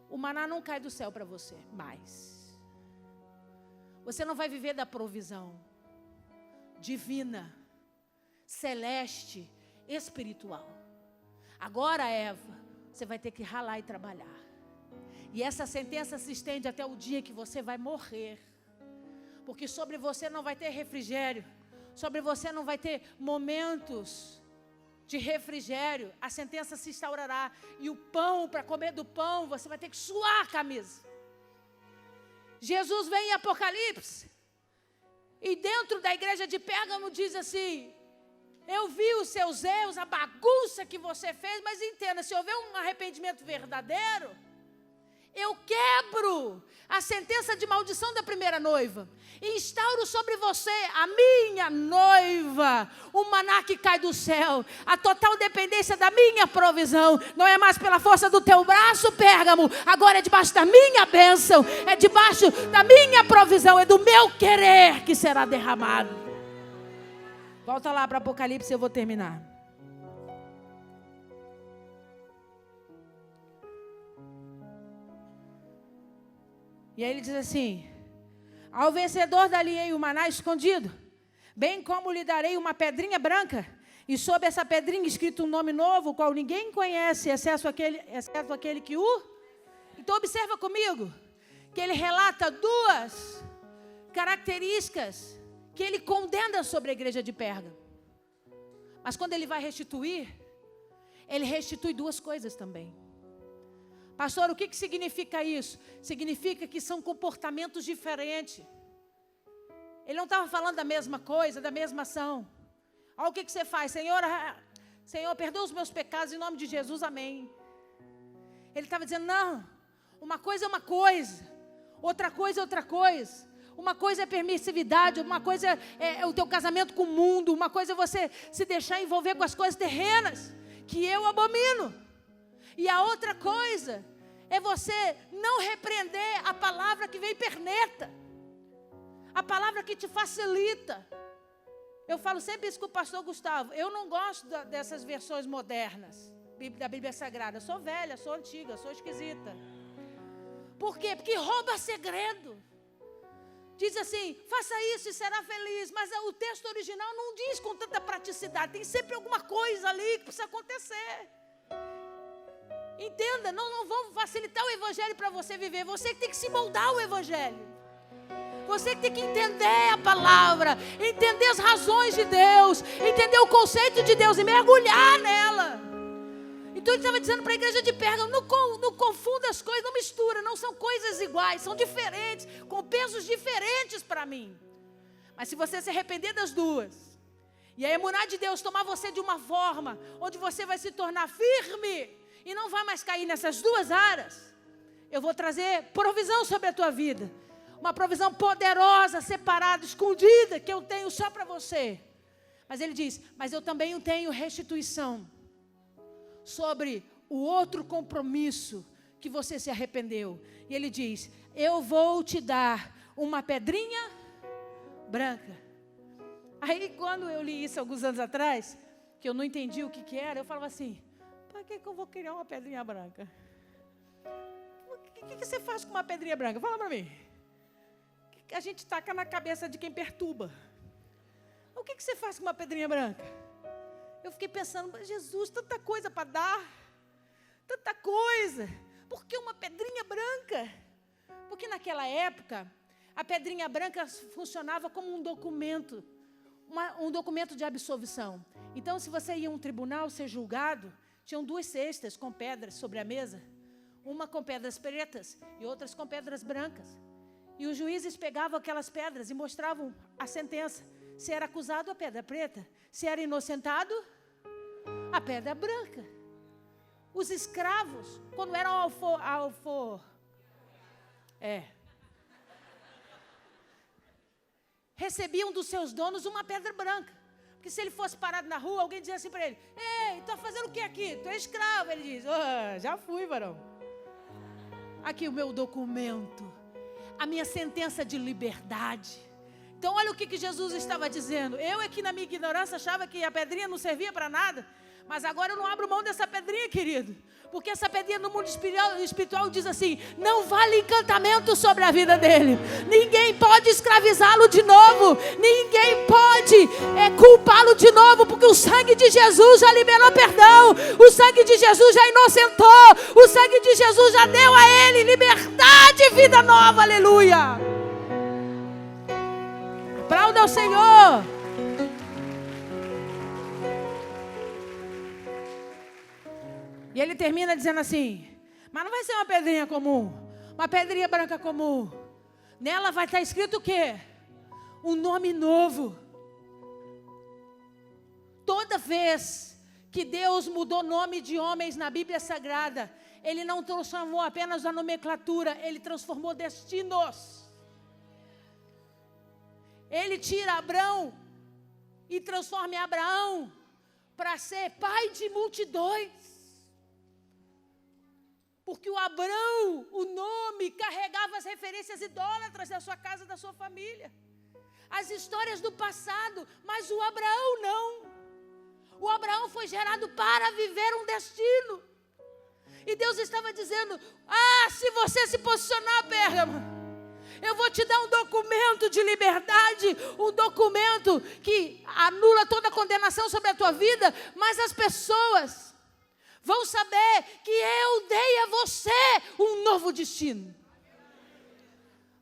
o maná não cai do céu para você mais. Você não vai viver da provisão divina, celeste, espiritual. Agora, Eva, você vai ter que ralar e trabalhar. E essa sentença se estende até o dia que você vai morrer. Porque sobre você não vai ter refrigério. Sobre você não vai ter momentos de refrigério. A sentença se instaurará. E o pão, para comer do pão, você vai ter que suar a camisa. Jesus vem em Apocalipse. E dentro da igreja de Pérgamo diz assim, eu vi os seus erros, a bagunça que você fez, mas entenda, se houver um arrependimento verdadeiro, eu quebro a sentença de maldição da primeira noiva e instauro sobre você, a minha noiva, o maná que cai do céu, a total dependência da minha provisão. Não é mais pela força do teu braço, Pérgamo, agora é debaixo da minha bênção, é debaixo da minha provisão, é do meu querer que será derramado. Volta lá para Apocalipse, eu vou terminar. E aí ele diz assim: ao vencedor darei o maná escondido, bem como lhe darei uma pedrinha branca, e sobre essa pedrinha escrito um nome novo, o qual ninguém conhece, exceto aquele que o... Então observa comigo, que ele relata duas características que ele condena sobre a igreja de Pérgamo. Mas quando ele vai restituir, ele restitui duas coisas também. Pastor, o que significa isso? Significa que são comportamentos diferentes. Ele não estava falando da mesma coisa, da mesma ação. Olha o que você faz. Senhor, perdoa os meus pecados em nome de Jesus, amém. Ele estava dizendo, não, uma coisa é uma coisa, outra coisa é outra coisa. Uma coisa é permissividade, uma coisa é o teu casamento com o mundo, uma coisa é você se deixar envolver com as coisas terrenas, que eu abomino. E a outra coisa é você não repreender a palavra que vem perneta, a palavra que te facilita. Eu falo sempre isso com o pastor Gustavo. Eu não gosto dessas versões modernas da Bíblia Sagrada. Eu sou velha, sou antiga, sou esquisita. Por quê? Porque rouba segredo. Diz assim, faça isso e será feliz. Mas o texto original não diz com tanta praticidade. Tem sempre alguma coisa ali que precisa acontecer. Entenda, não vamos facilitar o evangelho para você viver. Você que tem que se moldar o evangelho. Você que tem que entender a palavra, entender as razões de Deus, entender o conceito de Deus e mergulhar nela. Então ele estava dizendo para a igreja de Pérgamo, não confunda as coisas, não mistura, não são coisas iguais, são diferentes, com pesos diferentes para mim. Mas se você se arrepender das duas, e a emuná de Deus tomar você de uma forma, onde você vai se tornar firme, e não vai mais cair nessas duas áreas, eu vou trazer provisão sobre a tua vida. Uma provisão poderosa, separada, escondida, que eu tenho só para você. Mas ele diz, mas eu também tenho restituição sobre o outro compromisso que você se arrependeu. E ele diz, eu vou te dar uma pedrinha branca. Aí quando eu li isso alguns anos atrás, que eu não entendi o que era, eu falava assim, para que eu vou criar uma pedrinha branca? O que você faz com uma pedrinha branca? Fala para mim. Que a gente taca na cabeça de quem perturba. O que você faz com uma pedrinha branca? Eu fiquei pensando, Jesus, tanta coisa para dar, tanta coisa. Por que uma pedrinha branca? Porque naquela época, a pedrinha branca funcionava como um documento, um documento de absolvição. Então, se você ia a um tribunal ser julgado, tinham duas cestas com pedras sobre a mesa, uma com pedras pretas e outras com pedras brancas. E os juízes pegavam aquelas pedras e mostravam a sentença. Se era acusado, a pedra preta. Se era inocentado, a pedra branca. Os escravos, quando eram recebiam dos seus donos uma pedra branca. Porque se ele fosse parado na rua, alguém dizia assim para ele, ei, está fazendo o que aqui? Tu é escravo. Ele diz, já fui, varão. Aqui o meu documento, a minha sentença de liberdade. Então olha o que Jesus estava dizendo. Eu aqui na minha ignorância achava que a pedrinha não servia para nada. Mas agora eu não abro mão dessa pedrinha, querido. Porque essa pedrinha no mundo espiritual diz assim, não vale encantamento sobre a vida dele. Ninguém pode escravizá-lo de novo. Ninguém pode culpá-lo de novo. Porque o sangue de Jesus já liberou perdão. O sangue de Jesus já inocentou. O sangue de Jesus já deu a ele liberdade e vida nova. Aleluia. Aplauda ao Senhor. E ele termina dizendo assim, mas não vai ser uma pedrinha comum, uma pedrinha branca comum. Nela vai estar escrito o quê? Um nome novo. Toda vez que Deus mudou nome de homens na Bíblia Sagrada, Ele não transformou apenas a nomenclatura, Ele transformou destinos. Ele tira Abrão e transforma em Abraão para ser pai de multidões. Porque o Abrão, o nome, carregava as referências idólatras da sua casa, da sua família. As histórias do passado, mas o Abraão não. O Abraão foi gerado para viver um destino. E Deus estava dizendo, se você se posicionar, Pérgamo, eu vou te dar um documento de liberdade, um documento que anula toda a condenação sobre a tua vida, mas as pessoas vão saber que eu dei a você um novo destino.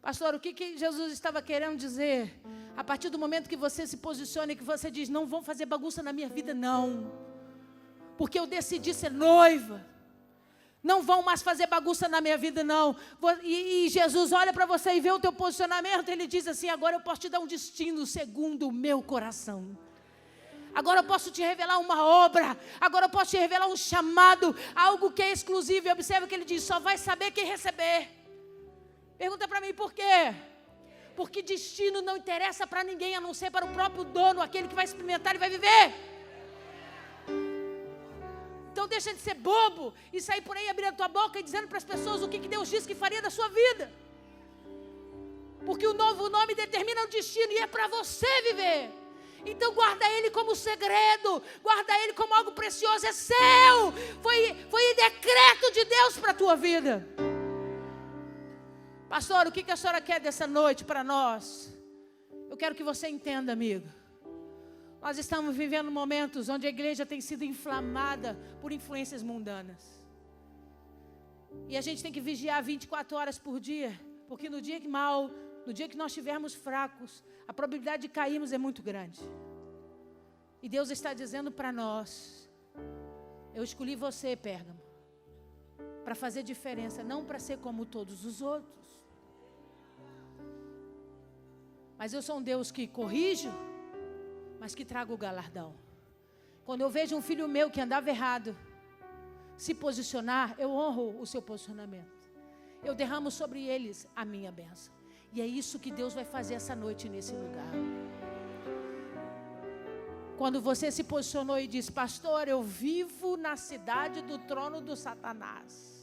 Pastor, o que Jesus estava querendo dizer? A partir do momento que você se posiciona e que você diz, não vão fazer bagunça na minha vida, não. Porque eu decidi ser noiva. Não vão mais fazer bagunça na minha vida, não. E Jesus olha para você e vê o teu posicionamento. Ele diz assim, agora eu posso te dar um destino segundo o meu coração. Agora eu posso te revelar uma obra. Agora eu posso te revelar um chamado. Algo que é exclusivo. E observa que ele diz, só vai saber quem receber. Pergunta para mim por quê? Porque destino não interessa para ninguém, a não ser para o próprio dono, aquele que vai experimentar e vai viver. Então deixa de ser bobo e sair por aí abrindo a tua boca e dizendo para as pessoas o que Deus disse que faria da sua vida. Porque o novo nome determina o destino e é para você viver. Então guarda ele como segredo, guarda ele como algo precioso, é seu. Foi decreto de Deus para a tua vida. Pastor, o que a senhora quer dessa noite para nós? Eu quero que você entenda, amigo. Nós estamos vivendo momentos onde a igreja tem sido inflamada por influências mundanas. E a gente tem que vigiar 24 horas por dia, porque no dia que nós estivermos fracos, a probabilidade de cairmos é muito grande. E Deus está dizendo para nós, eu escolhi você, Pérgamo, para fazer diferença, não para ser como todos os outros. Mas eu sou um Deus que corrijo, mas que trago o galardão. Quando eu vejo um filho meu que andava errado se posicionar, eu honro o seu posicionamento. Eu derramo sobre eles a minha bênção. E é isso que Deus vai fazer essa noite nesse lugar. Quando você se posicionou e disse, pastor, eu vivo na cidade do trono do Satanás.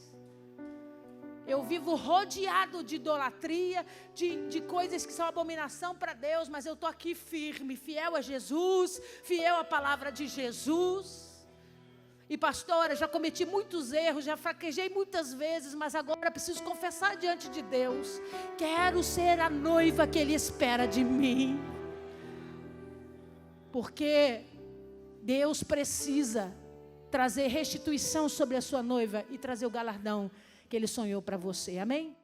Eu vivo rodeado de idolatria, de coisas que são abominação para Deus, mas eu estou aqui firme, fiel a Jesus, fiel à palavra de Jesus. E pastora, já cometi muitos erros, já fraquejei muitas vezes, mas agora preciso confessar diante de Deus. Quero ser a noiva que Ele espera de mim. Porque Deus precisa trazer restituição sobre a sua noiva e trazer o galardão que Ele sonhou para você, amém?